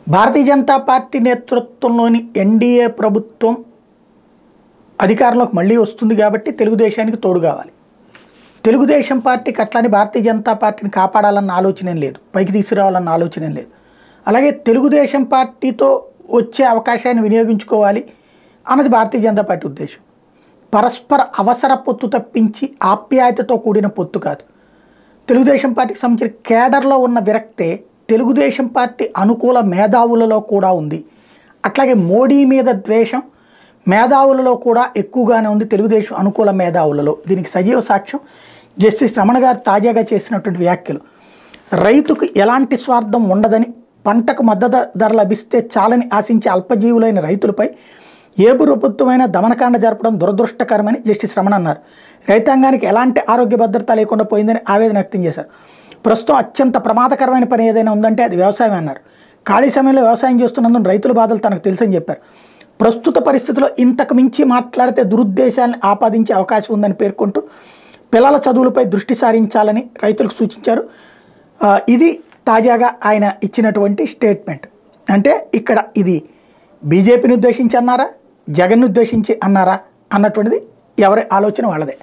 Bharatiya Janata party నేతృత్వంలోని NDA ప్రభుత్వం అధికారంలోకి మళ్ళీ వస్తుంది కాబట్టి తెలుగుదేశానికి తోడు కావాలి. తెలుగుదేశం పార్టీకి అట్లానే భారతీయ జనతా పార్టీని కాపాడాలన్న ఆలోచన లేదు, పైకి తీసుకురావాలన్న ఆలోచన లేదు. అలాగే తెలుగుదేశం పార్టీతో వచ్చే అవకాశాన్ని వినియోగించుకోవాలి అన్నది భారతీయ జనతా పార్టీ ఉద్దేశం. పరస్పర అవసర పొత్తు తప్పించి ఆప్యాయతతో కూడిన పొత్తు కాదు. తెలుగుదేశం పార్టీకి సంబంధించిన కేడర్లో ఉన్న విరక్తే తెలుగుదేశం పార్టీ అనుకూల మేధావులలో కూడా ఉంది. అట్లాగే మోడీ మీద ద్వేషం మేధావులలో కూడా ఎక్కువగానే ఉంది, తెలుగుదేశం అనుకూల మేధావులలో. దీనికి సజీవ సాక్ష్యం జస్టిస్ రమణ గారు తాజాగా చేసినటువంటి వ్యాఖ్యలు. రైతుకు ఎలాంటి స్వార్థం ఉండదని, పంటకు మద్దతు ధర లభిస్తే చాలని ఆశించే అల్పజీవులైన రైతులపై ఏ ప్రభుత్వమైనా దమనకాండ జరపడం దురదృష్టకరమని జస్టిస్ రమణ అన్నారు. రైతాంగానికి ఎలాంటి ఆరోగ్య భద్రత లేకుండా పోయిందని ఆవేదన వ్యక్తం చేశారు. ప్రస్తుతం అత్యంత ప్రమాదకరమైన పని ఏదైనా ఉందంటే అది వ్యవసాయం అన్నారు. ఖాళీ సమయంలో వ్యవసాయం చేస్తున్నందుకు రైతుల బాధలు తనకు తెలుసని చెప్పారు. ప్రస్తుత పరిస్థితుల్లో ఇంతకు మించి మాట్లాడితే దురుద్దేశాలను ఆపాదించే అవకాశం ఉందని పేర్కొంటూ పిల్లల చదువులపై దృష్టి సారించాలని రైతులకు సూచించారు. ఇది తాజాగా ఆయన ఇచ్చినటువంటి స్టేట్మెంట్. అంటే ఇక్కడ ఇది బీజేపీని ఉద్దేశించి అన్నారా, జగన్ను ఉద్దేశించి అన్నారా అన్నటువంటిది ఎవరి ఆలోచన వాళ్ళదే.